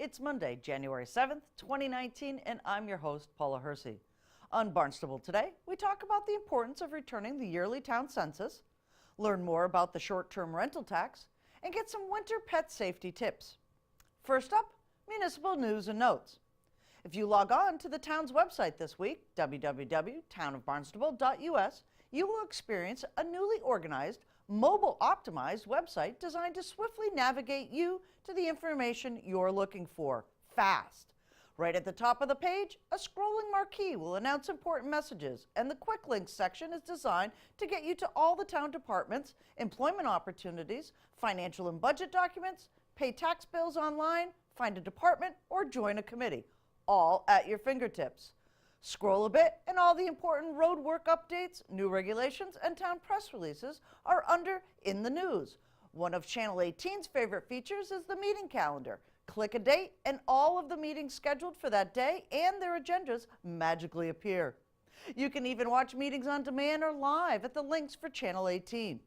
It's Monday, January 7th, 2019, and I'm your host, Paula Hersey. On Barnstable Today, we talk about the importance of returning the yearly town census, learn more about the short-term rental tax, and get some winter pet safety tips. First up, municipal news and notes. If you log on to the town's website this week, www.townofbarnstable.us, you will experience a newly organized, mobile-optimized website designed to swiftly navigate you to the information you're looking for, fast. Right at the top of the page, a scrolling marquee will announce important messages, and the quick links section is designed to get you to all the town departments, employment opportunities, financial and budget documents, pay tax bills online, find a department, or join a committee, all at your fingertips. Scroll a bit, and all the important road work updates, new regulations, and town press releases are under In the News. One of Channel 18's favorite features is the meeting calendar. Click a date, and all of the meetings scheduled for that day and their agendas magically appear. You can even watch meetings on demand or live at the links for Channel 18.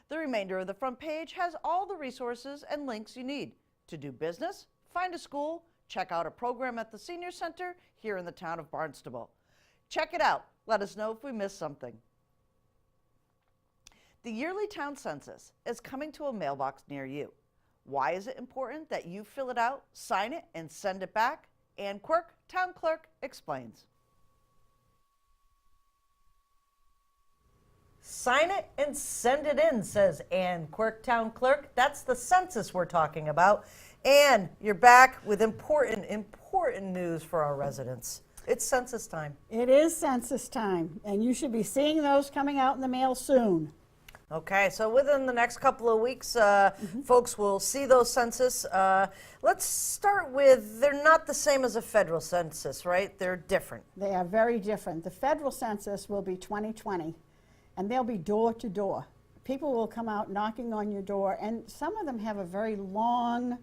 The remainder of the front page has all the resources and links you need to do business, find a school, check out a program at the Senior Center here in the town of Barnstable. Check it out. Let us know if we missed something. The yearly town census is coming to a mailbox near you. Why is it important that you fill it out, sign it, and send it back? Ann Quirk, Town Clerk, explains. Sign it and send it in, says Ann Quirk, Town Clerk. That's the census we're talking about. Ann, you're back with important news for our residents. It's census time. It is census time, and you should be seeing those coming out in the mail soon. Okay, so within the next couple of weeks, folks will see those census. Let's start with, they're not the same as a federal census, right? They're different. They are very different. The federal census will be 2020, and they'll be door to door. People will come out knocking on your door, and some of them have a very long,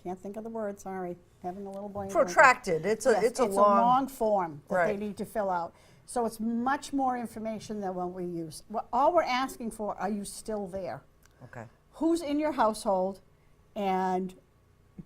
can't think of the word, sorry, having a little brain. Protracted. It's a long form that they right. need to fill out. So it's much more information than what we use. All we're asking for, are you still there? Okay. Who's in your household? And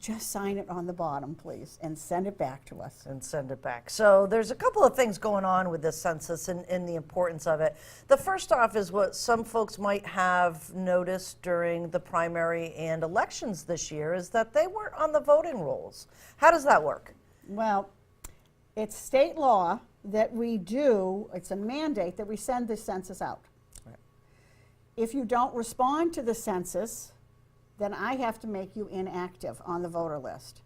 just sign it on the bottom, please, and send it back to us. And send it back. So there's a couple of things going on with this census and the importance of it. The first off is what some folks might have noticed during the primary and elections this year is that they weren't on the voting rolls. How does that work? Well, it's state law that we do, it's a mandate that we send the census out. Right. If you don't respond to the census, then I have to make you inactive on the voter list.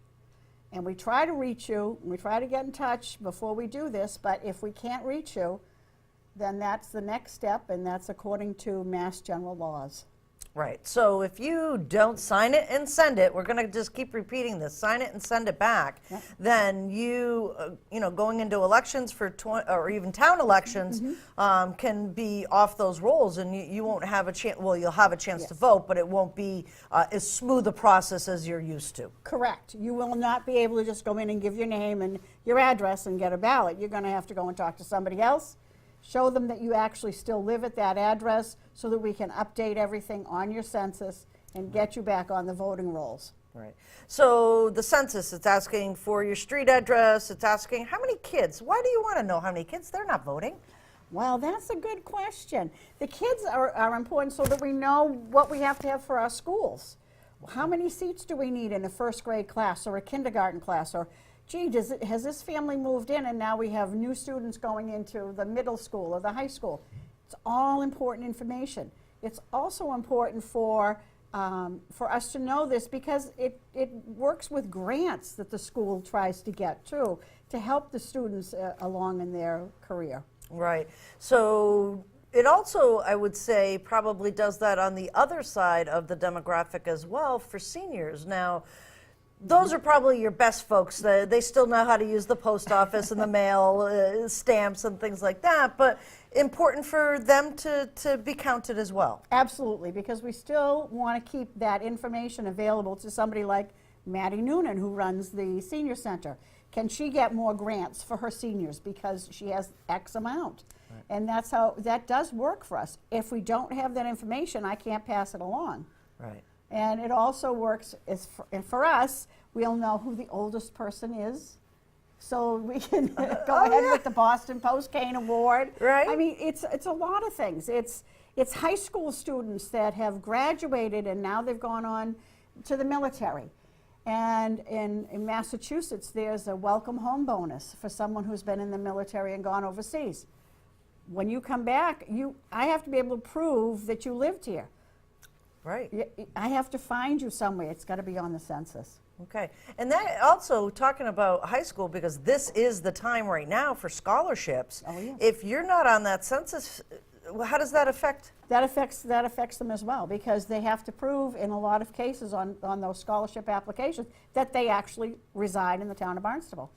And we try to reach you, we try to get in touch before we do this, but if we can't reach you, then that's the next step, and that's according to Mass General laws. Right. So if you don't sign it and send it, we're going to just keep repeating this, sign it and send it back, then you, going into elections for or even town elections can be off those rolls, and you won't have a chance, well, you'll have a chance to vote, but it won't be as smooth a process as you're used to. Correct. You will not be able to just go in and give your name and your address and get a ballot. You're going to have to go and talk to somebody else. Show them that you actually still live at that address so that we can update everything on your census and get you back on the voting rolls. Right. So the census, it's asking for your street address, it's asking how many kids. Why do you want to know how many kids? They're not voting. Well, that's a good question. The kids are important so that we know what we have to have for our schools. How many seats do we need in a first grade class or a kindergarten class? Or gee, has this family moved in and now we have new students going into the middle school or the high school? It's all important information. It's also important for us to know this because it works with grants that the school tries to get too to help the students along in their career. Right. So it also, I would say, probably does that on the other side of the demographic as well for seniors. Now, those are probably your best folks. They still know how to use the post office and the mail, stamps and things like that, but important for them to be counted as well. Absolutely, because we still want to keep that information available to somebody like Maddie Noonan, who runs the senior center. Can she get more grants for her seniors because she has X amount? Right. And that's how that does work for us. If we don't have that information, I can't pass it along. Right. And it also works, and for us, we'll know who the oldest person is. So we can go ahead with the Boston Post Cane Award. Right. I mean, it's a lot of things. It's high school students that have graduated and now they've gone on to the military. And in Massachusetts, there's a welcome home bonus for someone who's been in the military and gone overseas. When you come back, I have to be able to prove that you lived here. Right. I have to find you somewhere. It's got to be on the census. Okay. And that also talking about high school, because this is the time right now for scholarships. Oh, yes. If you're not on that census, how does that affect? That affects them as well, because they have to prove in a lot of cases on those scholarship applications that they actually reside in the town of Barnstable.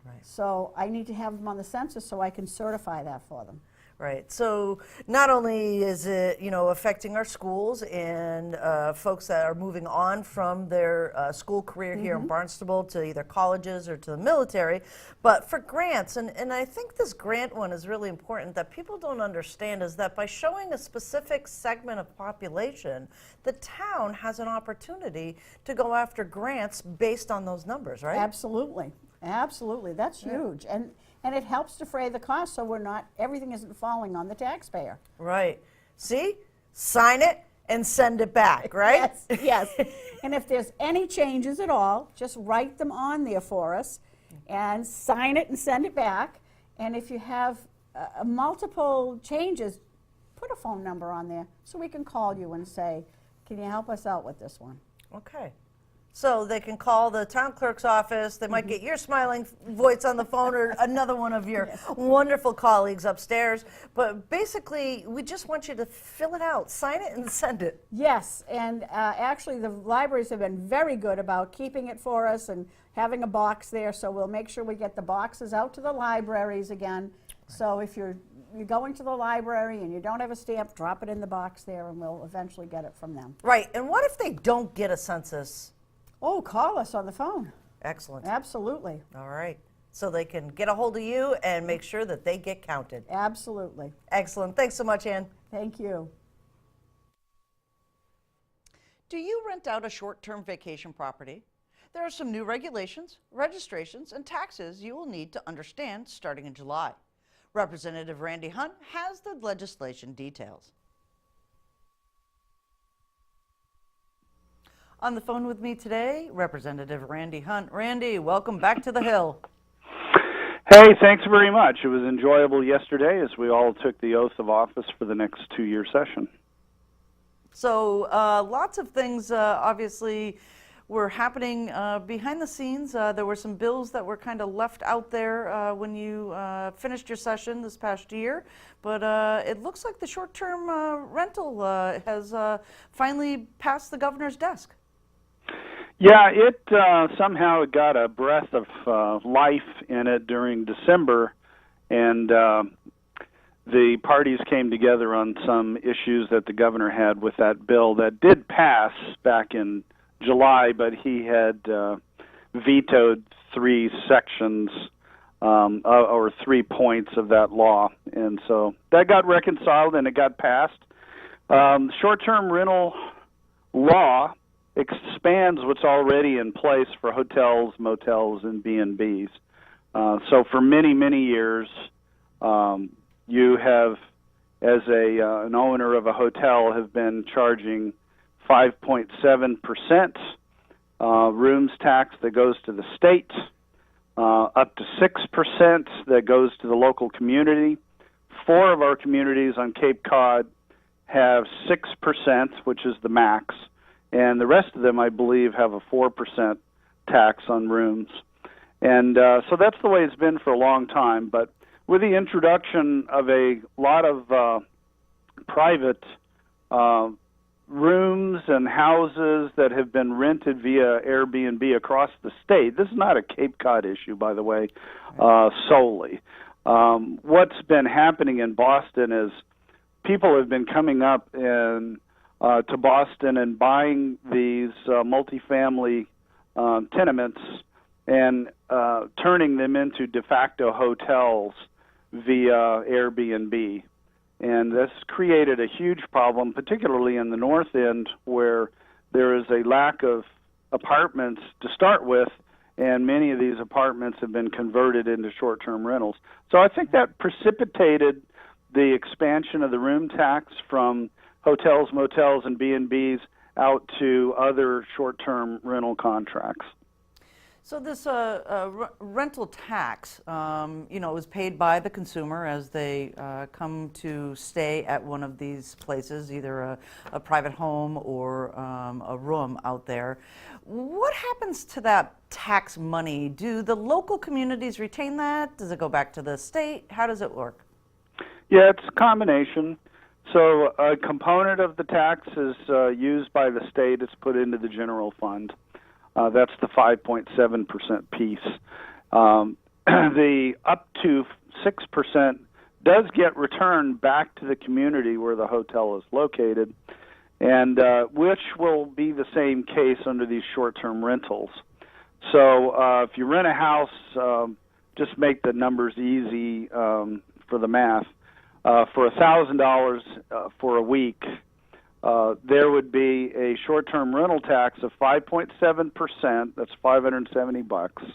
Right. So I need to have them on the census so I can certify that for them. Right. So not only is it, affecting our schools and folks that are moving on from their school career here in Barnstable to either colleges or to the military, but for grants, and I think this grant one is really important that people don't understand, is that by showing a specific segment of population, the town has an opportunity to go after grants based on those numbers, right? Absolutely. Absolutely. That's huge. And it helps defray the cost so everything isn't falling on the taxpayer. Right. See? Sign it and send it back, right? Yes, yes. And if there's any changes at all, just write them on there for us and sign it and send it back. And if you have multiple changes, put a phone number on there so we can call you and say, can you help us out with this one? Okay. So they can call the town clerk's office. They might get your smiling voice on the phone or another one of your wonderful colleagues upstairs. But basically, we just want you to fill it out, sign it, and send it. Yes, and actually the libraries have been very good about keeping it for us and having a box there. So we'll make sure we get the boxes out to the libraries again. So if you're going to the library and you don't have a stamp, drop it in the box there and we'll eventually get it from them. Right. And what if they don't get a census? Oh, call us on the phone. Excellent. Absolutely. All right. So they can get a hold of you and make sure that they get counted. Absolutely. Excellent. Thanks so much, Ann. Thank you. Do you rent out a short-term vacation property? There are some new regulations, registrations, and taxes you will need to understand starting in July. Representative Randy Hunt has the legislation details. On the phone with me today, Representative Randy Hunt. Randy, welcome back to the Hill. Hey, thanks very much. It was enjoyable yesterday as we all took the oath of office for the next two-year session. So lots of things obviously were happening behind the scenes. There were some bills that were kind of left out there when you finished your session this past year. But it looks like the short-term rental has finally passed the governor's desk. Yeah, it somehow got a breath of life in it during December, and the parties came together on some issues that the governor had with that bill that did pass back in July, but he had vetoed three sections or 3 points of that law, and so that got reconciled and it got passed. Short-term rental law expands what's already in place for hotels, motels, and B&Bs. So for many, many years, you have, as an owner of a hotel, have been charging 5.7% rooms tax that goes to the state, up to 6% that goes to the local community. 4 of our communities on Cape Cod have 6%, which is the max. And the rest of them, I believe, have a 4% tax on rooms. And so that's the way it's been for a long time. But with the introduction of a lot of private rooms and houses that have been rented via Airbnb across the state, this is not a Cape Cod issue, by the way, solely. What's been happening in Boston is people have been coming up to Boston and buying these multifamily tenements and turning them into de facto hotels via Airbnb. And this created a huge problem, particularly in the North End, where there is a lack of apartments to start with, and many of these apartments have been converted into short-term rentals. So I think that precipitated the expansion of the room tax from hotels, motels, and B&Bs out to other short-term rental contracts. So this rental tax, is paid by the consumer as they come to stay at one of these places, either a private home or a room out there. What happens to that tax money? Do the local communities retain that? Does it go back to the state? How does it work? Yeah, it's a combination. So a component of the tax is used by the state. It's put into the general fund. That's the 5.7% piece. The up to 6% does get returned back to the community where the hotel is located, and which will be the same case under these short-term rentals. So if you rent a house, just make the numbers easy for the math. For $1,000 for a week, there would be a short-term rental tax of 5.7%. That's $570.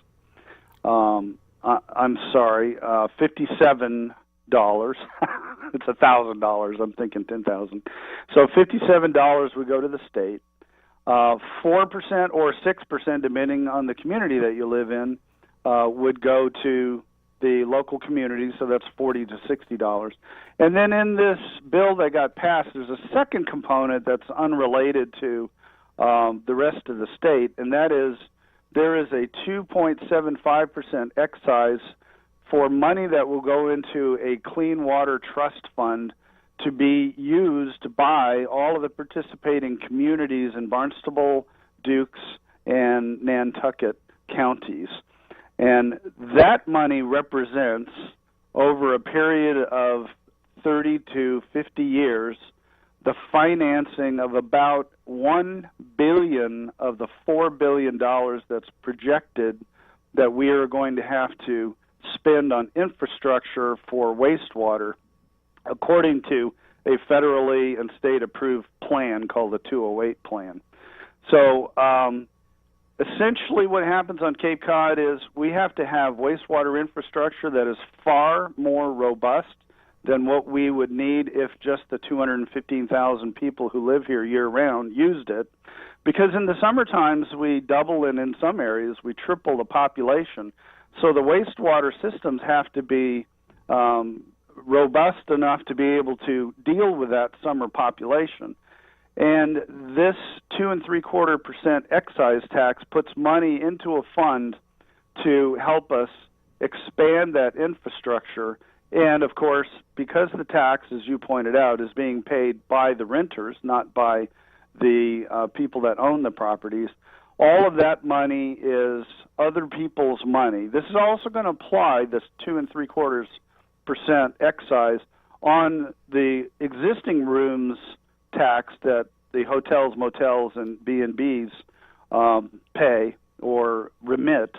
I'm sorry, $57. It's $1,000. I'm thinking 10,000. So $57 would go to the state. 4% or 6%, depending on the community that you live in, would go to the local community, so that's $40 to $60. And then in this bill that got passed, there's a second component that's unrelated to the rest of the state, and that is there is a 2.75% excise for money that will go into a clean water trust fund to be used by all of the participating communities in Barnstable, Dukes, and Nantucket counties. And that money represents, over a period of 30 to 50 years, the financing of about $1 billion of the $4 billion that's projected that we are going to have to spend on infrastructure for wastewater, according to a federally and state-approved plan called the 208 plan. So essentially what happens on Cape Cod is we have to have wastewater infrastructure that is far more robust than what we would need if just the 215,000 people who live here year-round used it. Because in the summer times we double, and in some areas we triple the population. So the wastewater systems have to be robust enough to be able to deal with that summer population. And this 2.75% excise tax puts money into a fund to help us expand that infrastructure. And of course, because the tax, as you pointed out, is being paid by the renters, not by the people that own the properties, all of that money is other people's money. This is also going to apply, this 2.75% excise, on the existing rooms tax that the hotels, motels, and B&Bs pay or remit,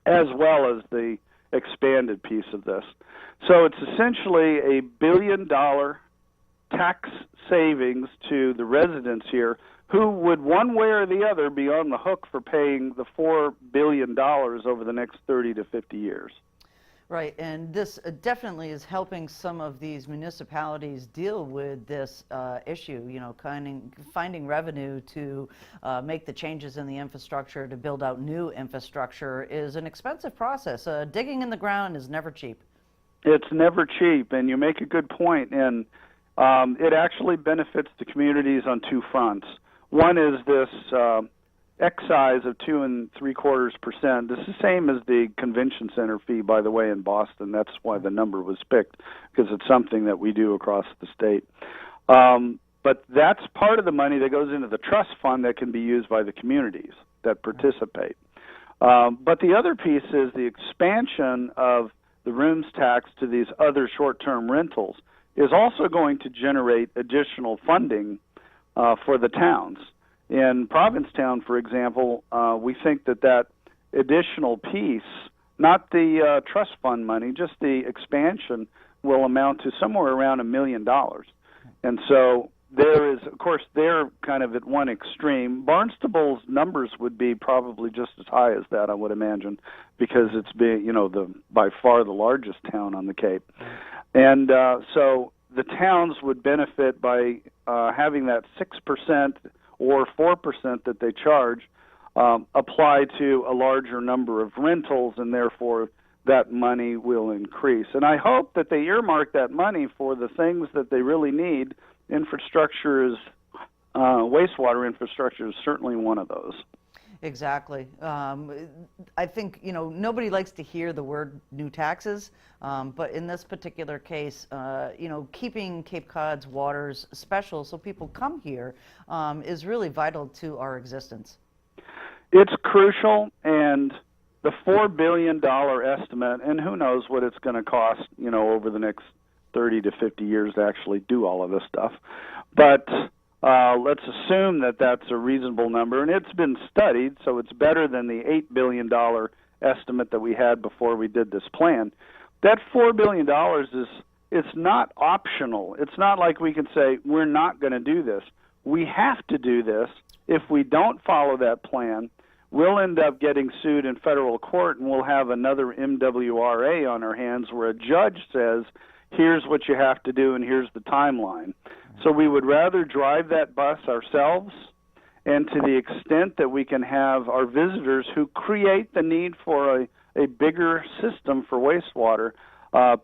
as well as the expanded piece of this. So it's essentially a $1 billion tax savings to the residents here, who would one way or the other be on the hook for paying the $4 billion over the next 30 to 50 years. Right, and this definitely is helping some of these municipalities deal with this issue, finding revenue to make the changes in the infrastructure, to build out new infrastructure is an expensive process. Digging in the ground is never cheap. It's never cheap, and you make a good point, and it actually benefits the communities on two fronts. One is this excise of 2.75%. This is the same as the convention center fee, by the way, in Boston. That's why the number was picked, because it's something that we do across the state. But that's part of the money that goes into the trust fund that can be used by the communities that participate. But the other piece is the expansion of the rooms tax to these other short-term rentals is also going to generate additional funding for the towns. In Provincetown, for example, we think that additional piece, not the trust fund money, just the expansion, will amount to somewhere around $1 million. And so there is, of course, they're kind of at one extreme. Barnstable's numbers would be probably just as high as that, I would imagine, because it's by far the largest town on the Cape. And so the towns would benefit by having that 6% or 4% that they charge apply to a larger number of rentals, and therefore that money will increase. And I hope that they earmark that money for the things that they really need. Infrastructure is, wastewater infrastructure is certainly one of those. Exactly. I think, nobody likes to hear the word new taxes, but in this particular case, keeping Cape Cod's waters special so people come here is really vital to our existence. It's crucial, and the $4 billion estimate, and who knows what it's going to cost, over the next 30 to 50 years to actually do all of this stuff. But let's assume that that's a reasonable number, and it's been studied, so it's better than the $8 billion estimate that we had before we did this plan. That $4 billion it's not optional. It's not like we can say, we're not going to do this. We have to do this. If we don't follow that plan, we'll end up getting sued in federal court, and we'll have another MWRA on our hands where a judge says, here's what you have to do and here's the timeline. So we would rather drive that bus ourselves, and to the extent that we can have our visitors who create the need for a bigger system for wastewater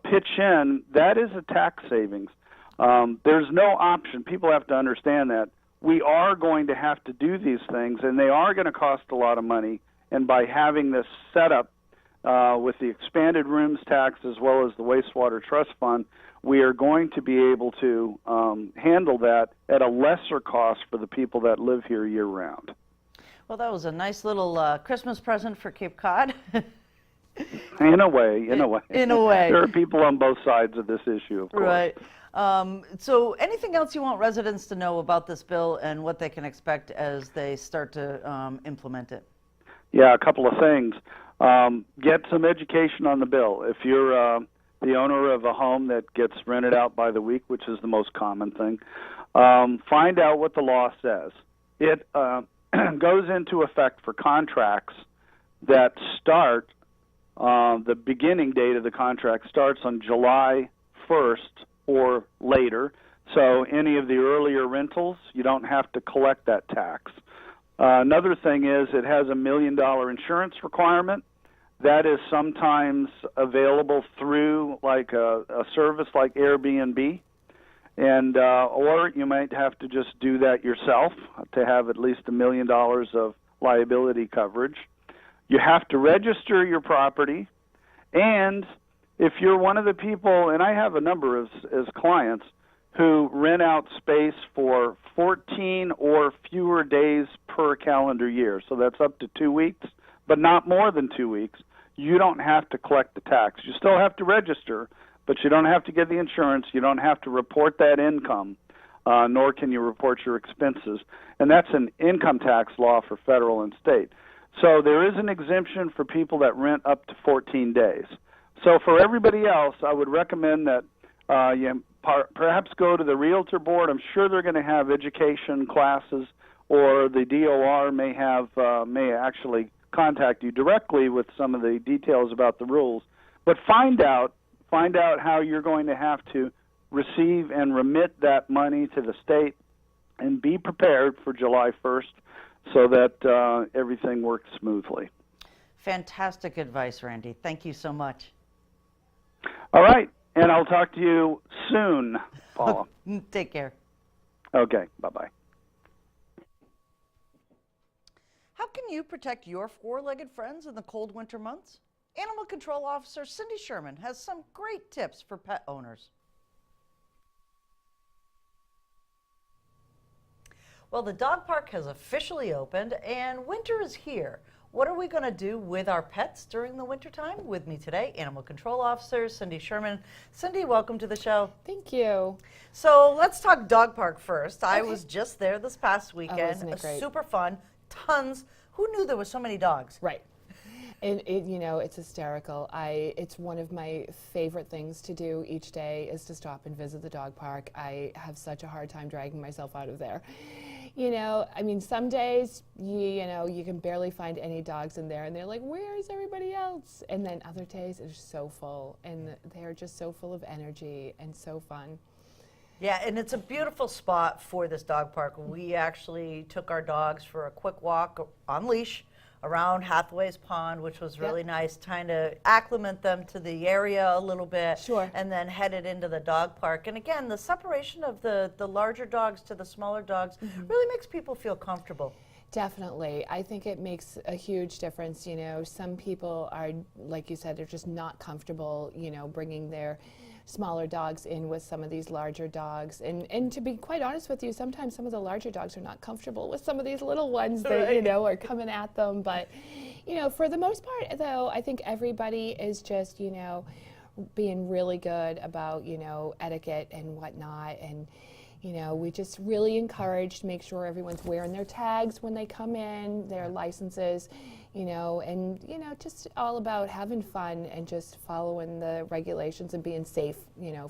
pitch in, that is a tax savings. There's no option. People have to understand that. We are going to have to do these things, and they are going to cost a lot of money. And by having this setup with the expanded rooms tax as well as the wastewater trust fund, we are going to be able to handle that at a lesser cost for the people that live here year-round. Well, that was a nice little Christmas present for Cape Cod. In a way. In a way. There are people on both sides of this issue, of course. Right. So anything else you want residents to know about this bill and what they can expect as they start to implement it? Yeah, a couple of things. Get some education on the bill. If you're the owner of a home that gets rented out by the week, which is the most common thing, find out what the law says. It goes into effect for contracts that start, the beginning date of the contract starts on July 1st or later. So any of the earlier rentals, you don't have to collect that tax. Another thing is it has $1 million insurance requirement. That is sometimes available through like a service like Airbnb, and or you might have to just do that yourself to have at least $1 million of liability coverage. You have to register your property, and if you're one of the people, and I have a number of as clients who rent out space for 14 or fewer days per calendar year, so that's up to 2 weeks, but not more than 2 weeks, you don't have to collect the tax. You still have to register, but you don't have to get the insurance. You don't have to report that income, nor can you report your expenses. And that's an income tax law for federal and state. So there is an exemption for people that rent up to 14 days. So for everybody else, I would recommend that you perhaps go to the Realtor Board. I'm sure they're going to have education classes, or the DOR may actually contact you directly with some of the details about the rules. But find out how you're going to have to receive and remit that money to the state, and be prepared for July 1st so that everything works smoothly. Fantastic advice, Randy. Thank you so much. All right, and I'll talk to you soon, Paula. Take care. Okay, bye-bye. How can you protect your four-legged friends in the cold winter months? Animal Control Officer Cindy Sherman has some great tips for pet owners. Well, the dog park has officially opened and winter is here. What are we going to do with our pets during the wintertime? With me today, Animal Control Officer Cindy Sherman. Cindy, welcome to the show. Thank you. So let's talk dog park first. I was just there this past weekend. isn't it great? Super fun. Tons. Who knew there were so many dogs? Right. And it's hysterical. It's one of my favorite things to do each day is to stop and visit the dog park. I have such a hard time dragging myself out of there. I mean, some days, you can barely find any dogs in there, and they're like, where is everybody else? And then other days, it's so full, and they're just so full of energy and so fun. Yeah, and it's a beautiful spot for this dog park. We actually took our dogs for a quick walk on leash around Hathaway's Pond, which was really nice, trying to acclimate them to the area a little bit. Sure. And then headed into the dog park. And again, the separation of the larger dogs to the smaller dogs really makes people feel comfortable. Definitely. I think it makes a huge difference. Some people are, like you said, they're just not comfortable, bringing their smaller dogs in with some of these larger dogs. And to be quite honest with you, sometimes some of the larger dogs are not comfortable with some of these little ones that, are coming at them. But, for the most part, though, I think everybody is just, being really good about, etiquette and whatnot. And, we just really encourage to make sure everyone's wearing their tags when they come in, their licenses, and, just all about having fun and just following the regulations and being safe,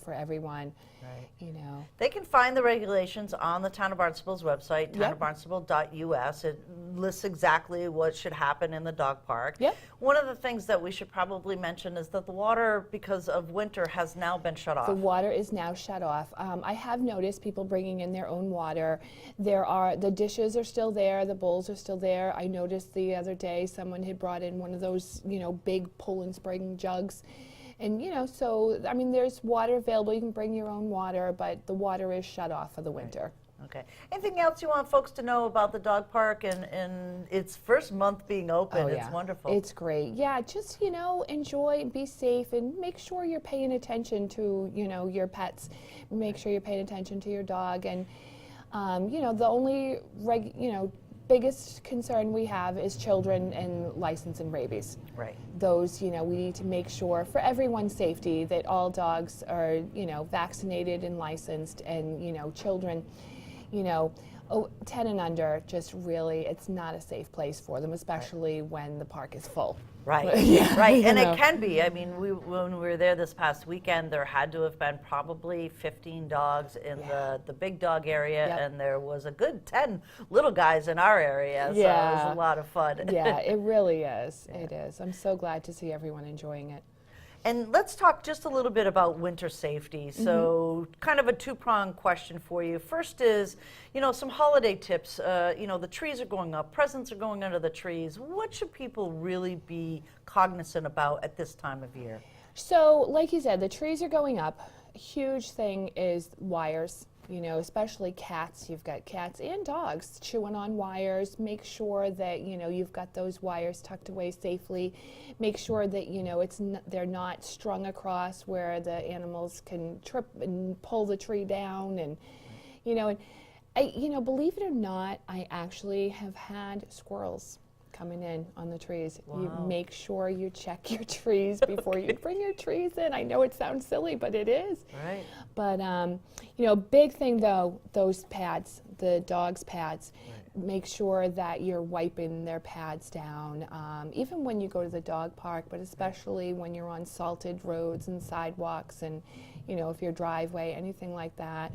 for everyone. Right. They can find the regulations on the Town of Barnstable's website, townofbarnstable.us. It lists exactly what should happen in the dog park. Yep. One of the things that we should probably mention is that the water, because of winter, has now been shut off. The water is now shut off. I have noticed people bringing in their own water. The dishes are still there, the bowls are still there. I noticed the other day someone had brought in one of those, big Poland Spring jugs. And, so, I mean, there's water available. You can bring your own water, but the water is shut off for the winter. Okay. Anything else you want folks to know about the dog park and its first month being open? Oh, It's wonderful. It's great. Yeah, just, enjoy and be safe and make sure you're paying attention to, your pets. Make sure you're paying attention to your dog. And, the only, biggest concern we have is children and license and rabies. Right. Those, we need to make sure for everyone's safety that all dogs are, vaccinated and licensed, and, children, 10 and under, just really, it's not a safe place for them, especially when the park is full. Right, Yeah, right, and it can be. I mean, when we were there this past weekend, there had to have been probably 15 dogs in the big dog area, and there was a good 10 little guys in our area, so it was a lot of fun. Yeah, it really is. It is. I'm so glad to see everyone enjoying it. And let's talk just a little bit about winter safety. So kind of a two-pronged question for you. First is, some holiday tips. The trees are going up, presents are going under the trees. What should people really be cognizant about at this time of year? So, like you said, the trees are going up. A huge thing is wires. Especially cats. You've got cats and dogs chewing on wires. Make sure that, you've got those wires tucked away safely. Make sure that, they're not strung across where the animals can trip and pull the tree down. And, believe it or not, I actually have had squirrels coming in on the trees. Wow. You make sure you check your trees before you bring your trees in. I know it sounds silly, but it is. Right. But, big thing though, those pads, the dog's pads, make sure that you're wiping their pads down, even when you go to the dog park, but especially when you're on salted roads and sidewalks and, if your driveway, anything like that.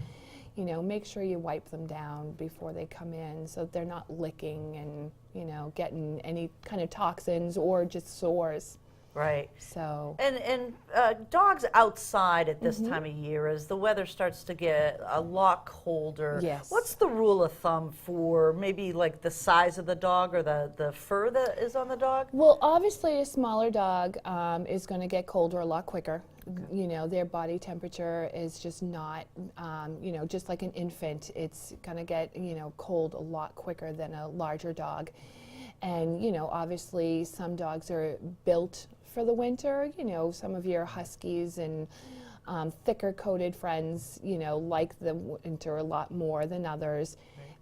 Make sure you wipe them down before they come in so that they're not licking and, getting any kind of toxins or just sores. Right. So. And dogs outside at this time of year, as the weather starts to get a lot colder. Yes. What's the rule of thumb for maybe like the size of the dog or the fur that is on the dog? Well, obviously a smaller dog is going to get colder a lot quicker. Their body temperature is just not, just like an infant, it's going to get, cold a lot quicker than a larger dog. And, obviously some dogs are built for the winter. Some of your huskies and thicker coated friends, like the winter a lot more than others.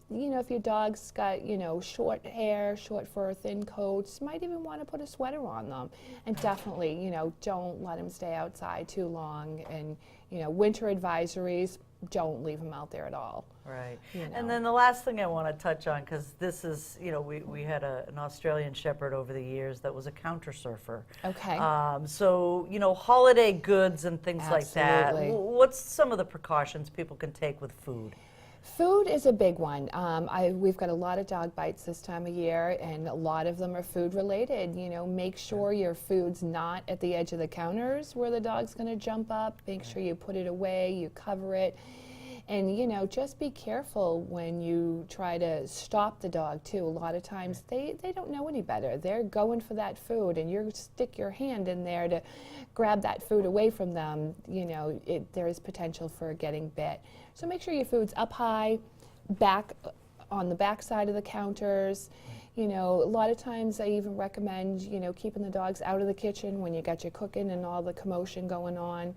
If your dog's got, short hair, short fur, thin coats, might even want to put a sweater on them. And definitely, don't let them stay outside too long. And, winter advisories, don't leave them out there at all. Right. You know. And then the last thing I want to touch on, because this is, we had an Australian Shepherd over the years that was a counter surfer. Okay. So, holiday goods and things like that. Absolutely. What's some of the precautions people can take with food? Food is a big one. We've got a lot of dog bites this time of year, and a lot of them are food related. Make sure your food's not at the edge of the counters where the dog's going to jump up. Make sure you put it away, you cover it. And, just be careful when you try to stop the dog, too. A lot of times they don't know any better. They're going for that food, and you stick your hand in there to grab that food away from them. There is potential for getting bit. So make sure your food's up high, back on the back side of the counters. A lot of times I even recommend, keeping the dogs out of the kitchen when you got your cooking and all the commotion going on.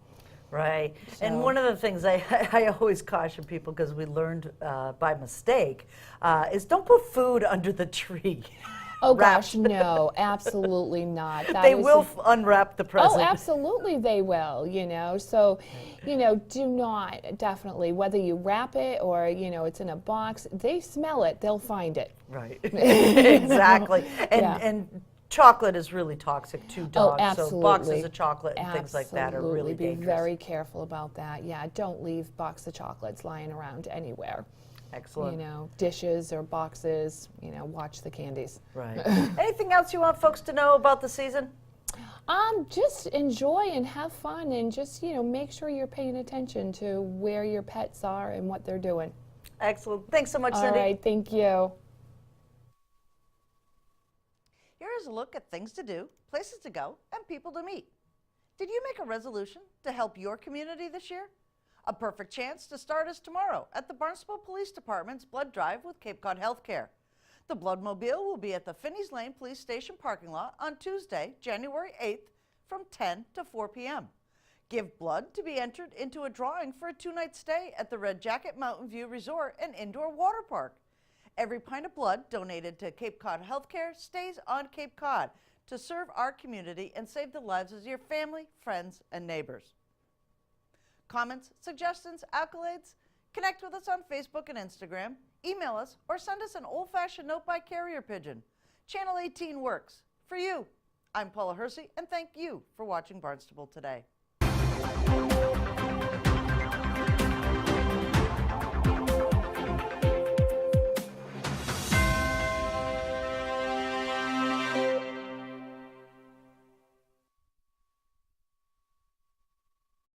Right. And So- one of the things I always caution people, because we learned by mistake, is don't put food under the tree. Oh Wrapped. gosh, no, absolutely not. That They is will unwrap the present. Oh, absolutely they will, So, do not, definitely, whether you wrap it or, it's in a box, they smell it, they'll find it. Right. Exactly. And Yeah. and chocolate is really toxic to dogs. absolutely. So boxes of chocolate and things like that are really Absolutely. Be dangerous. very careful about that. Yeah, don't leave box of chocolates lying around anywhere. Excellent. Dishes or boxes, watch the candies. Right. Anything else you want folks to know about the season? Just enjoy and have fun, and just, make sure you're paying attention to where your pets are and what they're doing. Excellent. Thanks so much, All Cindy. right, thank you. Here is a look at things to do, places to go, and people to meet. Did you make a resolution to help your community this year? A perfect chance to start is tomorrow at the Barnstable Police Department's Blood Drive with Cape Cod Healthcare. The Bloodmobile will be at the Finney's Lane Police Station parking lot on Tuesday, January 8th from 10 to 4 p.m. Give blood to be entered into a drawing for a 2-night stay at the Red Jacket Mountain View Resort and Indoor Water Park. Every pint of blood donated to Cape Cod Healthcare stays on Cape Cod to serve our community and save the lives of your family, friends, and neighbors. Comments, suggestions, accolades? Connect with us on Facebook and Instagram, email us, or send us an old-fashioned note by carrier pigeon. Channel 18 works for you. I'm Paula Hersey, and thank you for watching Barnstable Today.